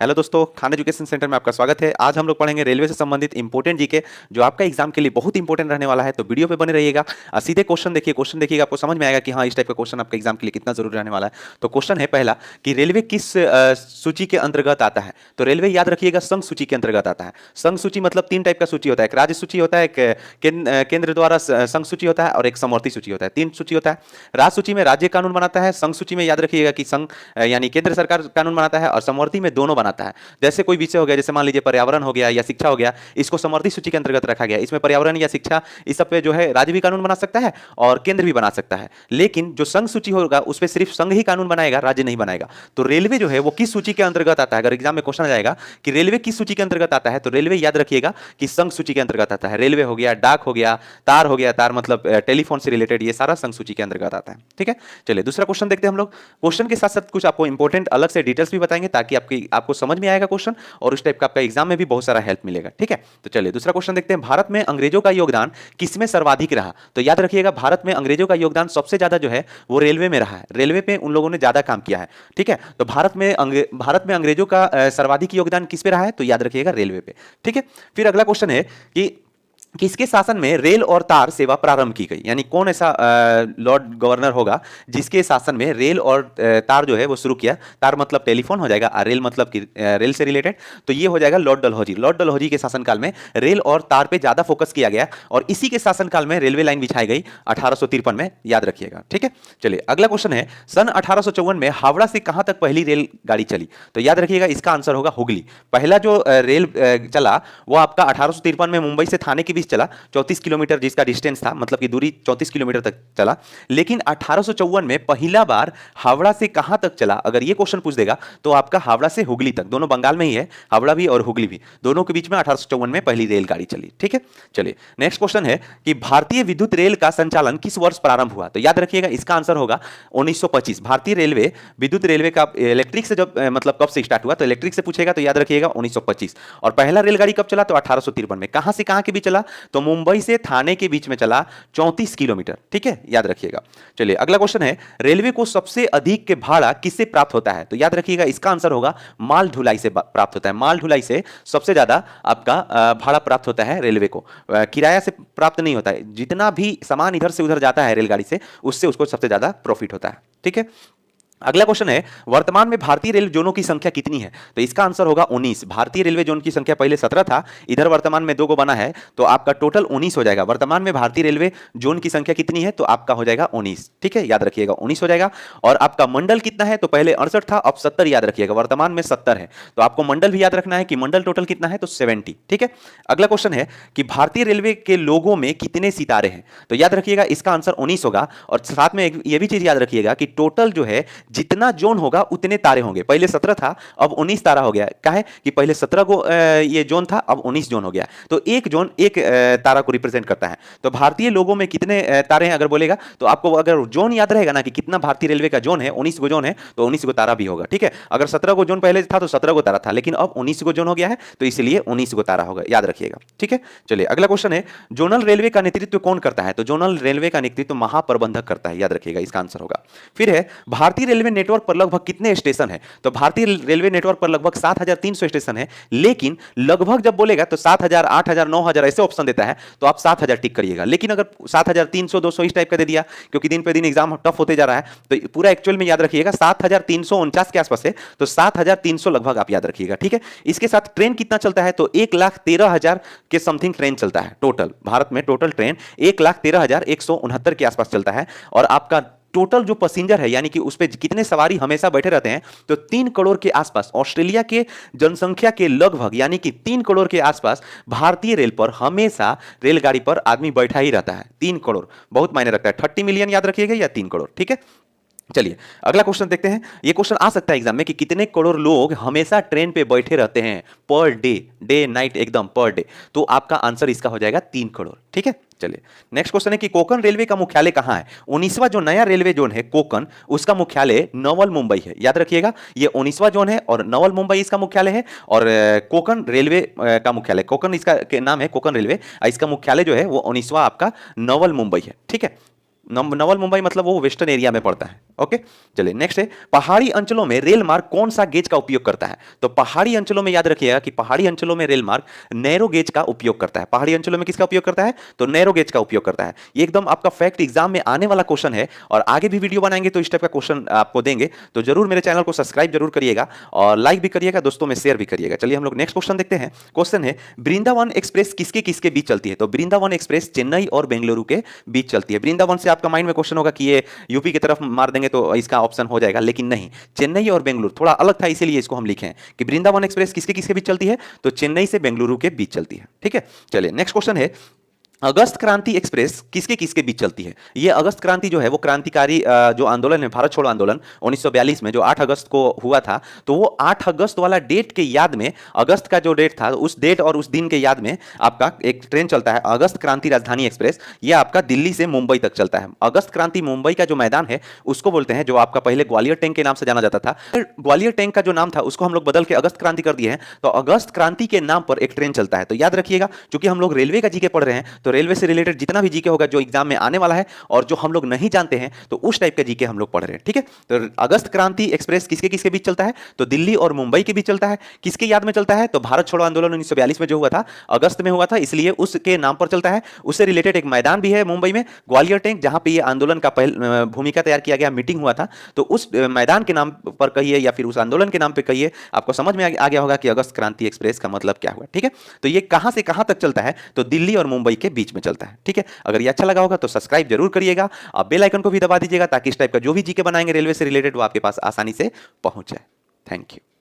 Hello दोस्तों, Khan education centre में आपका स्वागत है। आज हम लोग पढ़ेंगे रेलवे से संबंधित इंपॉर्टेंट जीके जो आपका एग्जाम के लिए बहुत इंपॉर्टेंट रहने वाला है। तो वीडियो पे बने रहिएगा और सीधे क्वेश्चन देखिएगा, आपको समझ में आएगा कि हाँ इस टाइप का क्वेश्चन आपके एग्जाम के लिए कितना जरूरी रहने वाला है। तो क्वेश्चन है पहला कि रेलवे किस सूची के अंतर्गत आता है। तो रेलवे याद रखिएगा संघ सूची के अंतर्गत आता है। संघ सूची मतलब तीन टाइप का सूची होता है, एक राज्य सूची होता है, एक केंद्र द्वारा संघ सूची होता है और एक समवर्ती सूची होता है। तीन सूची होता है। राज्य सूची में राज्य कानून बनाता है, संघ सूची में याद रखिएगा कि संघ यानी केंद्र सरकार कानून बनाता है और समवर्ती में दोनों बनाता है। जैसे कोई विषय हो गया, जैसे मान लीजिए पर्यावरण हो गया या शिक्षा हो गया, इसको समवर्ती सूची के अंतर्गत रखा गया। इसमें पर्यावरण या शिक्षा इस सब पे जो है राज्य भी कानून बना सकता है और केंद्र भी बना सकता है। लेकिन जो संघ सूची होगा उस पर सिर्फ संघ ही कानून बनाएगा, राज्य नहीं बनाएगा। तो रेलवे जो है वो किस सूची के अंतर्गत आता है, अगर एग्जाम में क्वेश्चन आ जाएगा कि रेलवे किस सूची के अंतर्गत आता है, तो रेलवे याद रखिएगा कि संघ सूची के अंतर्गत आता है। रेलवे हो गया, डाक हो गया, तार हो गया, तार मतलब टेलीफोन से रिलेटेड, ये सारा संघ सूची के अंतर्गत आता है। ठीक है, चलिए दूसरा क्वेश्चन देखते हैं हम लोग। क्वेश्चन के साथ साथ कुछ आपको इंपॉर्टेंट अलग से डिटेल्स भी बताएंगे ताकि आपको समझ में आएगा क्वेश्चन और उस टाइप का आपका एग्जाम में भी बहुत सारा हेल्प मिलेगा। ठीक है, तो चलिए दूसरा क्वेश्चन देखते हैं। भारत में अंग्रेजों का योगदान किसमें सर्वाधिक रहा। तो याद रखिएगा भारत में अंग्रेजों का योगदान सबसे ज्यादा जो है वो रेलवे में रहा है। रेलवे पे उन लोगों ने ज्यादा काम किया है। ठीक है, तो भारत में अंग्रेजों का सर्वाधिक योगदान किस पे रहा है, तो याद रखिएगा रेलवे पे। ठीक है, फिर अगला क्वेश्चन है कि किसके शासन में रेल और तार सेवा प्रारंभ की गई, यानी कौन ऐसा लॉर्ड गवर्नर होगा जिसके शासन में रेल और तार जो है वो शुरू किया। तार मतलब टेलीफोन हो जाएगा और रेल मतलब कि रेल से रिलेटेड, तो ये हो जाएगा लॉर्ड डलहौजी। लॉर्ड डलहौजी के शासनकाल में रेल और तार पे ज्यादा फोकस किया गया और इसी के शासनकाल में रेलवे लाइन बिछाई गई 1853 में, याद रखिएगा। ठीक है, चलिए अगला क्वेश्चन है, सन 1854 में हावड़ा से कहां तक पहली रेलगाड़ी चली। तो याद रखिएगा इसका आंसर होगा हुगली। पहला जो रेल चला वो आपका 1853 में मुंबई से थाने के चला, 34 किलोमीटर जिसका डिस्टेंस था, मतलब कि दूरी 34 किलोमीटर तक चला। लेकिन 1854 में पहला बार हावड़ा से कहां तक चला, अगर ये क्वेश्चन पूछ देगा तो आपका हावड़ा से हुगली तक, दोनों बंगाल में ही है, हावड़ा भी और हुगली भी, दोनों के बीच में 1854 में पहली रेलगाड़ी चली। ठीक है, चलिए नेक्स्ट क्वेश्चन है कि भारतीय विद्युत रेल का संचालन किस वर्ष प्रारंभ हुआ। तो याद रखिएगा इसका आंसर होगा 1925। भारतीय रेलवे विद्युत रेलवे का इलेक्ट्रिक से जब मतलब कब से स्टार्ट हुआ, तो इलेक्ट्रिक से पूछेगा तो याद रखिएगा 1925। और पहला रेलगाड़ी कब चला, तो 1853 में। कहां से कहां के बीच चला, तो मुंबई से थाने के बीच में चला 34 किलोमीटर। ठीक है, याद रखिएगा। चलिए अगला क्वेश्चन है, रेलवे को सबसे अधिक के भाड़ा किससे प्राप्त होता है। तो याद रखिएगा इसका आंसर होगा माल ढुलाई से प्राप्त होता है। माल ढुलाई से सबसे ज्यादा आपका भाड़ा प्राप्त होता है रेलवे को, किराया से प्राप्त नहीं होता है। जितना भी सामान इधर से उधर जाता है रेलगाड़ी से, उससे उसको सबसे ज्यादा प्रॉफिट होता है। ठीक है, अगला क्वेश्चन है, वर्तमान में भारतीय रेल जोनों की संख्या कितनी है। तो इसका आंसर होगा 19। भारतीय रेलवे जोन की संख्या पहले 17 था, इधर वर्तमान में 2 को बना है, तो आपका टोटल 19 हो जाएगा। वर्तमान में भारतीय रेलवे जोन की संख्या कितनी है, तो आपका हो जाएगा 19। ठीक है, याद रखिएगा 19 हो जाएगा। और आपका मंडल कितना है, तो पहले 68 था, अब 70 याद रखिएगा, वर्तमान में 70 है। तो आपको मंडल भी याद रखना है कि मंडल टोटल कितना है, तो 70। ठीक है, अगला क्वेश्चन है कि भारतीय रेलवे के लोगों में कितने सितारे हैं। तो याद रखिएगा इसका आंसर 19 होगा। और साथ में यह भी चीज याद रखिएगा कि टोटल जो है जितना जोन होगा उतने तारे होंगे। पहले 17 था, अब 19 तारा हो गया। क्या है कि पहले 17 को ये जोन था, अब 19 जोन हो गया। तो एक जोन एक तारा को रिप्रेजेंट करता है। तो भारतीय लोगों में कितने तारे हैं अगर बोलेगा, तो आपको अगर जोन याद रहेगा ना कि कितना भारतीय रेलवे का जोन है, 19 को जोन है, तो 19 को तारा भी होगा। ठीक है, अगर 17 को जोन पहले था तो 17 को तारा था, लेकिन अब 19 को जोन हो गया है, तो इसलिए 19 को तारा होगा, याद रखिएगा। ठीक है, चलिए अगला क्वेश्चन है, जोनल रेलवे का नेतृत्व कौन करता है। तो जोनल रेलवे का नेतृत्व महाप्रबंधक करता है, याद रखिएगा इसका आंसर होगा। फिर है, भारतीय रेलवे नेटवर्क पर लगभग कितने स्टेशन है। तो भारतीय रेलवे नेटवर्क पर लगभग 7300 स्टेशन है, लेकिन लगभग जब बोलेगा तो 7000, 8000, 9000 ऐसे ऑप्शन देता है, तो आप 7000 टिक करिएगा। लेकिन अगर 7300, 200 इस टाइप का दे दिया, क्योंकि दिन पे दिन एग्जाम टफ होते जा रहा है, तो पूरा एक्चुअल में याद रखिएगा 7349 के आसपास है, तो 7300 लगभग आप याद रखिएगा। ठीक है, इसके साथ ट्रेन कितना चलता है, तो 1,13,000 के समथिंग ट्रेन चलता है टोटल। भारत में टोटल ट्रेन 1,13,169 के आसपास चलता है। और आपका टोटल जो पैसेंजर है, यानी कि उस पर कितने सवारी हमेशा बैठे रहते हैं, तो 3 करोड़ के आसपास। ऑस्ट्रेलिया के जनसंख्या के लगभग यानी कि 3 करोड़ के आसपास भारतीय रेल पर हमेशा रेलगाड़ी पर आदमी बैठा ही रहता है। 3 करोड़ बहुत मायने रखता है। 30 मिलियन याद रखिएगा या 3 करोड़। ठीक है, चलिए अगला क्वेश्चन देखते हैं। ये क्वेश्चन आ सकता है एग्जाम में कि कितने करोड़ लोग हमेशा ट्रेन पे बैठे रहते हैं पर डे, डे नाइट एकदम पर डे। तो आपका आंसर इसका हो जाएगा 3 करोड़। ठीक है, चलिए नेक्स्ट क्वेश्चन है कि कोंकण रेलवे का मुख्यालय कहां है। 19वां जो नया रेलवे जोन है कोंकण, उसका मुख्यालय नवल मुंबई है। याद रखिएगा ये 19वां जोन है और नवल मुंबई इसका मुख्यालय है। और कोंकण रेलवे का मुख्यालय, कोंकण इसका नाम है कोंकण रेलवे, इसका मुख्यालय जो है वो 19वां आपका नवल मुंबई है। ठीक है, नवल मुंबई मतलब वो वेस्टर्न एरिया में पड़ता है। ओके, चलिए नेक्स्ट है, पहाड़ी अंचलों में रेल मार्ग कौन सा गेज का उपयोग करता है? तो पहाड़ी अंचलों में याद रखिएगा कि पहाड़ी अंचलों में रेल मार्ग नैरो गेज का उपयोग करता है। पहाड़ी अंचलों में किसका उपयोग करता है? तो नैरो गेज का उपयोग करता है। ये एकदम आपका फैक्ट एग्जाम में आने वाला क्वेश्चन है, और आगे भी वीडियो बनाएंगे तो इस टाइप का क्वेश्चन आपको देंगे, तो जरूर मेरे चैनल को सब्सक्राइब जरूर करिएगा और लाइक भी करिएगा, दोस्तों में शेयर भी करिएगा। चलिए हम लोग नेक्स्ट क्वेश्चन देखते हैं। क्वेश्चन है, वृंदावन एक्सप्रेस किसके किसके बीच चलती है? तो वृंदावन एक्सप्रेस चेन्नई और बेंगलुरु के बीच चलती है। वृंदावन से आपका माइंड में क्वेश्चन होगा कि ये यूपी की तरफ मार देंगे तो इसका ऑप्शन हो जाएगा, लेकिन नहीं, चेन्नई और बेंगलुरु थोड़ा अलग था, इसीलिए इसको हम लिखे हैं कि वृंदावन एक्सप्रेस किसके किसके बीच चलती है? तो चेन्नई से बेंगलुरु के बीच चलती है। ठीक है, चलिए नेक्स्ट क्वेश्चन है, अगस्त क्रांति एक्सप्रेस किसके किसके बीच चलती है? ये अगस्त क्रांति जो है वो क्रांतिकारी जो आंदोलन है, भारत छोड़ो आंदोलन 1942 में जो 8 अगस्त को हुआ था, तो वो 8 अगस्त वाला डेट के याद में, अगस्त का जो डेट था उस डेट और उस दिन के याद में आपका एक ट्रेन चलता है अगस्त क्रांति राजधानी एक्सप्रेस। ये आपका दिल्ली से मुंबई तक चलता है। अगस्त क्रांति मुंबई का जो मैदान है उसको बोलते हैं, जो आपका पहले ग्वालियर टैंक के नाम से जाना जाता था, ग्वालियर टैंक का जो नाम था उसको हम लोग बदल के अगस्त क्रांति कर दिए हैं। तो अगस्त क्रांति के नाम पर एक ट्रेन चलता है। तो याद रखिएगा, क्योंकि हम लोग रेलवे का जीके पढ़ रहे हैं, तो रेलवे से रिलेटेड जितना भी जीके होगा जो एग्जाम में आने वाला है और जो हम लोग नहीं जानते हैं, तो उस टाइप का जीके हम लोग पढ़ रहे हैं। ठीक है, तो अगस्त क्रांति एक्सप्रेस किसके किसके बीच चलता है? तो दिल्ली और मुंबई के बीच चलता है। किसके याद में चलता है? तो भारत छोड़ो आंदोलन 1942 में जो हुआ था, अगस्त में हुआ था, इसलिए उसके नाम पर चलता है। उससे रिलेटेड एक मैदान भी है मुंबई में, ग्वालियर टैंक, जहां पे ये आंदोलन का पहल भूमिका तैयार किया गया, मीटिंग हुआ था। तो उस मैदान के नाम पर कहिए या फिर उस आंदोलन के नाम पर कहिए, आपको समझ में आ गया होगा कि अगस्त क्रांति एक्सप्रेस का मतलब क्या हुआ। ठीक है, तो ये कहां से कहां तक चलता है? तो दिल्ली और मुंबई के बीच में चलता है। ठीक है, अगर ये अच्छा लगा होगा तो सब्सक्राइब जरूर करिएगा, आप बेल आइकन को भी दबा दीजिएगा ताकि इस टाइप का जो भी जीके बनाएंगे रेलवे से रिलेटेड वो आपके पास आसानी से पहुंच जाए। Thank you.